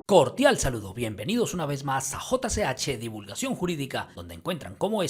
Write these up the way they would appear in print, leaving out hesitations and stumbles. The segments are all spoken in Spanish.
Cordial saludo, bienvenidos una vez más a JCH Divulgación Jurídica, donde encuentran como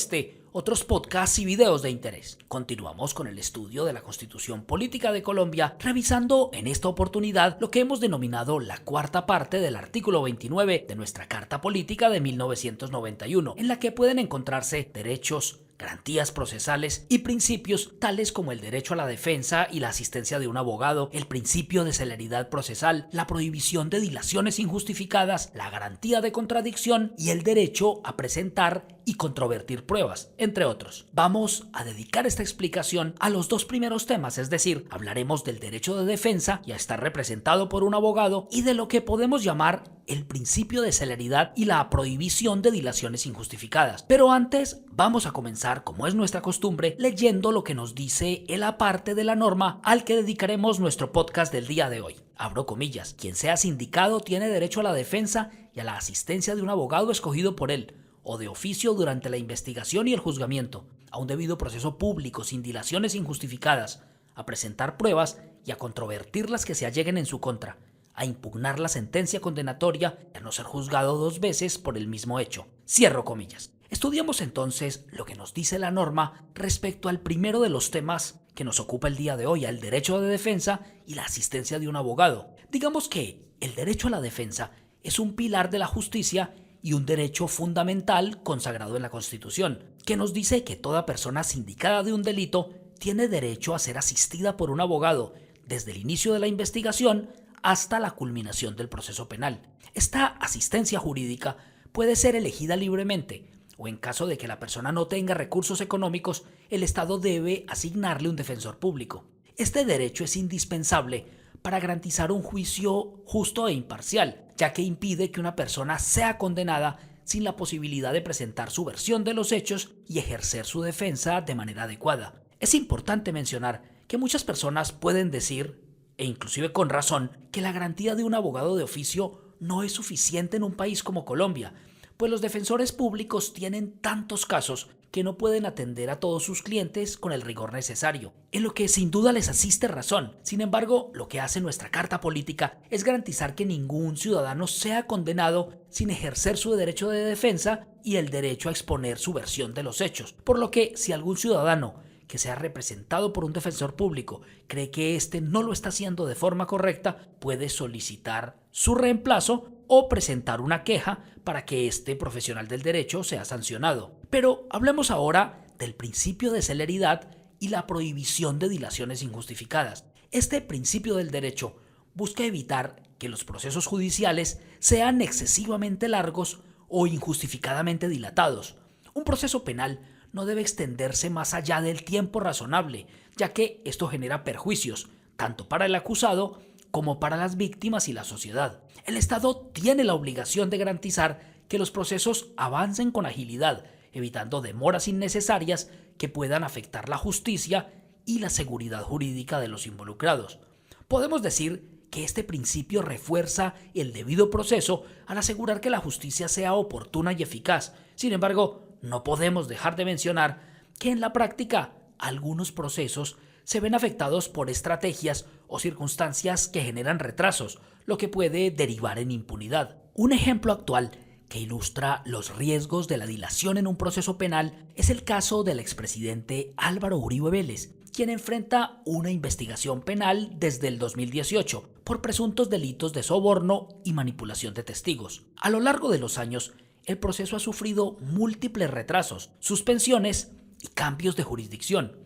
otros podcasts y videos de interés. Continuamos con el estudio de la Constitución Política de Colombia, revisando en esta oportunidad lo que hemos denominado la cuarta parte del artículo 29 de nuestra Carta Política de 1991, en la que pueden encontrarse derechos, garantías procesales y principios tales como el derecho a la defensa y la asistencia de un abogado, el principio de celeridad procesal, la prohibición de dilaciones injustificadas, la garantía de contradicción y el derecho a presentar y controvertir pruebas, entre otros. Vamos a dedicar esta explicación a los dos primeros temas, es decir, hablaremos del derecho de defensa y a estar representado por un abogado y de lo que podemos llamar el principio de celeridad y la prohibición de dilaciones injustificadas. Pero antes vamos a comenzar, como es nuestra costumbre, leyendo lo que nos dice el aparte de la norma al que dedicaremos nuestro podcast del día de hoy. Abro comillas, quien sea sindicado tiene derecho a la defensa y a la asistencia de un abogado escogido por él, o de oficio durante la investigación y el juzgamiento, a un debido proceso público sin dilaciones injustificadas, a presentar pruebas y a controvertir las que se alleguen en su contra, a impugnar la sentencia condenatoria y a no ser juzgado dos veces por el mismo hecho. Cierro comillas. Estudiamos entonces lo que nos dice la norma respecto al primero de los temas que nos ocupa el día de hoy, al derecho de defensa y la asistencia de un abogado. Digamos que el derecho a la defensa es un pilar de la justicia y un derecho fundamental consagrado en la Constitución, que nos dice que toda persona sindicada de un delito tiene derecho a ser asistida por un abogado desde el inicio de la investigación hasta la culminación del proceso penal. Esta asistencia jurídica puede ser elegida libremente, o en caso de que la persona no tenga recursos económicos, el Estado debe asignarle un defensor público. Este derecho es indispensable para garantizar un juicio justo e imparcial, ya que impide que una persona sea condenada sin la posibilidad de presentar su versión de los hechos y ejercer su defensa de manera adecuada. Es importante mencionar que muchas personas pueden decir, e inclusive con razón, que la garantía de un abogado de oficio no es suficiente en un país como Colombia, pues los defensores públicos tienen tantos casos que no pueden atender a todos sus clientes con el rigor necesario, en lo que sin duda les asiste razón. Sin embargo, lo que hace nuestra Carta Política es garantizar que ningún ciudadano sea condenado sin ejercer su derecho de defensa y el derecho a exponer su versión de los hechos, por lo que si algún ciudadano que sea representado por un defensor público cree que éste no lo está haciendo de forma correcta, puede solicitar su reemplazo o presentar una queja para que este profesional del derecho sea sancionado. Pero hablemos ahora del principio de celeridad y la prohibición de dilaciones injustificadas. Este principio del derecho busca evitar que los procesos judiciales sean excesivamente largos o injustificadamente dilatados. Un proceso penal no debe extenderse más allá del tiempo razonable, ya que esto genera perjuicios, tanto para el acusado como para las víctimas y la sociedad. El Estado tiene la obligación de garantizar que los procesos avancen con agilidad, evitando demoras innecesarias que puedan afectar la justicia y la seguridad jurídica de los involucrados. Podemos decir que este principio refuerza el debido proceso al asegurar que la justicia sea oportuna y eficaz. Sin embargo, no podemos dejar de mencionar que en la práctica algunos procesos se ven afectados por estrategias o circunstancias que generan retrasos, lo que puede derivar en impunidad. Un ejemplo actual que ilustra los riesgos de la dilación en un proceso penal es el caso del expresidente Álvaro Uribe Vélez, quien enfrenta una investigación penal desde el 2018 por presuntos delitos de soborno y manipulación de testigos. A lo largo de los años, el proceso ha sufrido múltiples retrasos, suspensiones y cambios de jurisdicción.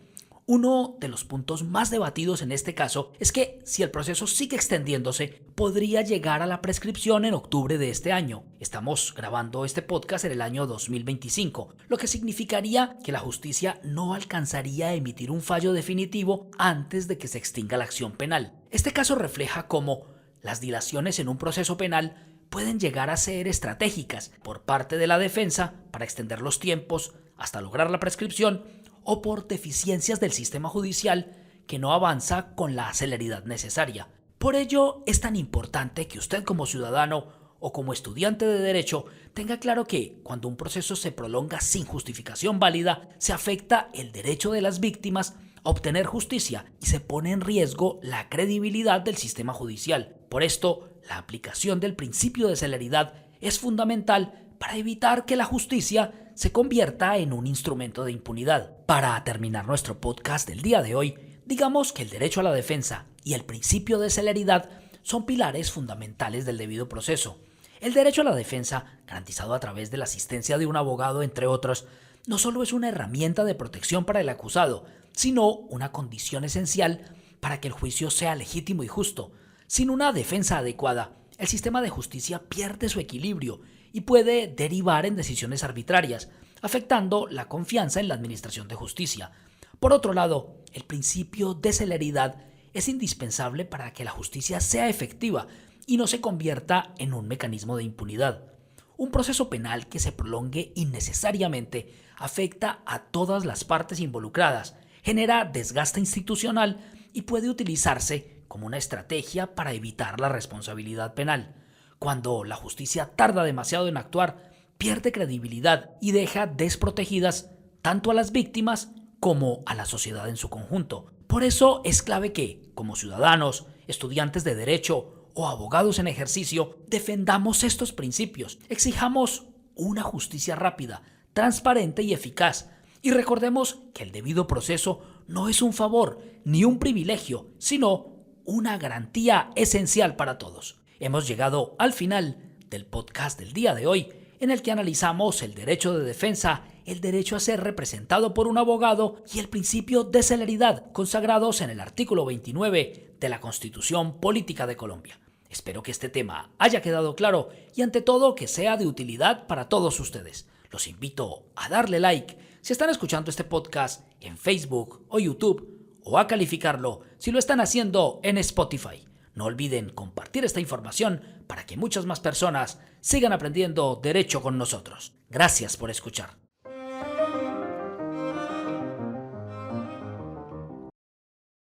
Uno de los puntos más debatidos en este caso es que si el proceso sigue extendiéndose, podría llegar a la prescripción en octubre de este año. Estamos grabando este podcast en el año 2025, lo que significaría que la justicia no alcanzaría a emitir un fallo definitivo antes de que se extinga la acción penal. Este caso refleja cómo las dilaciones en un proceso penal pueden llegar a ser estratégicas por parte de la defensa para extender los tiempos hasta lograr la prescripción o por deficiencias del sistema judicial que no avanza con la celeridad necesaria. Por ello, es tan importante que usted como ciudadano o como estudiante de derecho tenga claro que cuando un proceso se prolonga sin justificación válida, se afecta el derecho de las víctimas a obtener justicia y se pone en riesgo la credibilidad del sistema judicial. Por esto, la aplicación del principio de celeridad es fundamental para evitar que la justicia se convierta en un instrumento de impunidad. Para terminar nuestro podcast del día de hoy, digamos que el derecho a la defensa y el principio de celeridad son pilares fundamentales del debido proceso. El derecho a la defensa, garantizado a través de la asistencia de un abogado, entre otros, no solo es una herramienta de protección para el acusado, sino una condición esencial para que el juicio sea legítimo y justo. Sin una defensa adecuada, el sistema de justicia pierde su equilibrio y puede derivar en decisiones arbitrarias, afectando la confianza en la administración de justicia. Por otro lado, el principio de celeridad es indispensable para que la justicia sea efectiva y no se convierta en un mecanismo de impunidad. Un proceso penal que se prolongue innecesariamente afecta a todas las partes involucradas, genera desgaste institucional y puede utilizarse como una estrategia para evitar la responsabilidad penal. Cuando la justicia tarda demasiado en actuar, pierde credibilidad y deja desprotegidas tanto a las víctimas como a la sociedad en su conjunto. Por eso es clave que, como ciudadanos, estudiantes de derecho o abogados en ejercicio, defendamos estos principios, exijamos una justicia rápida, transparente y eficaz, y recordemos que el debido proceso no es un favor ni un privilegio, sino una garantía esencial para todos. Hemos llegado al final del podcast del día de hoy, en el que analizamos el derecho de defensa, el derecho a ser representado por un abogado y el principio de celeridad consagrados en el artículo 29 de la Constitución Política de Colombia. Espero que este tema haya quedado claro y ante todo que sea de utilidad para todos ustedes. Los invito a darle like si están escuchando este podcast en Facebook o YouTube o a calificarlo si lo están haciendo en Spotify. No olviden compartir esta información para que muchas más personas sigan aprendiendo derecho con nosotros. Gracias por escuchar.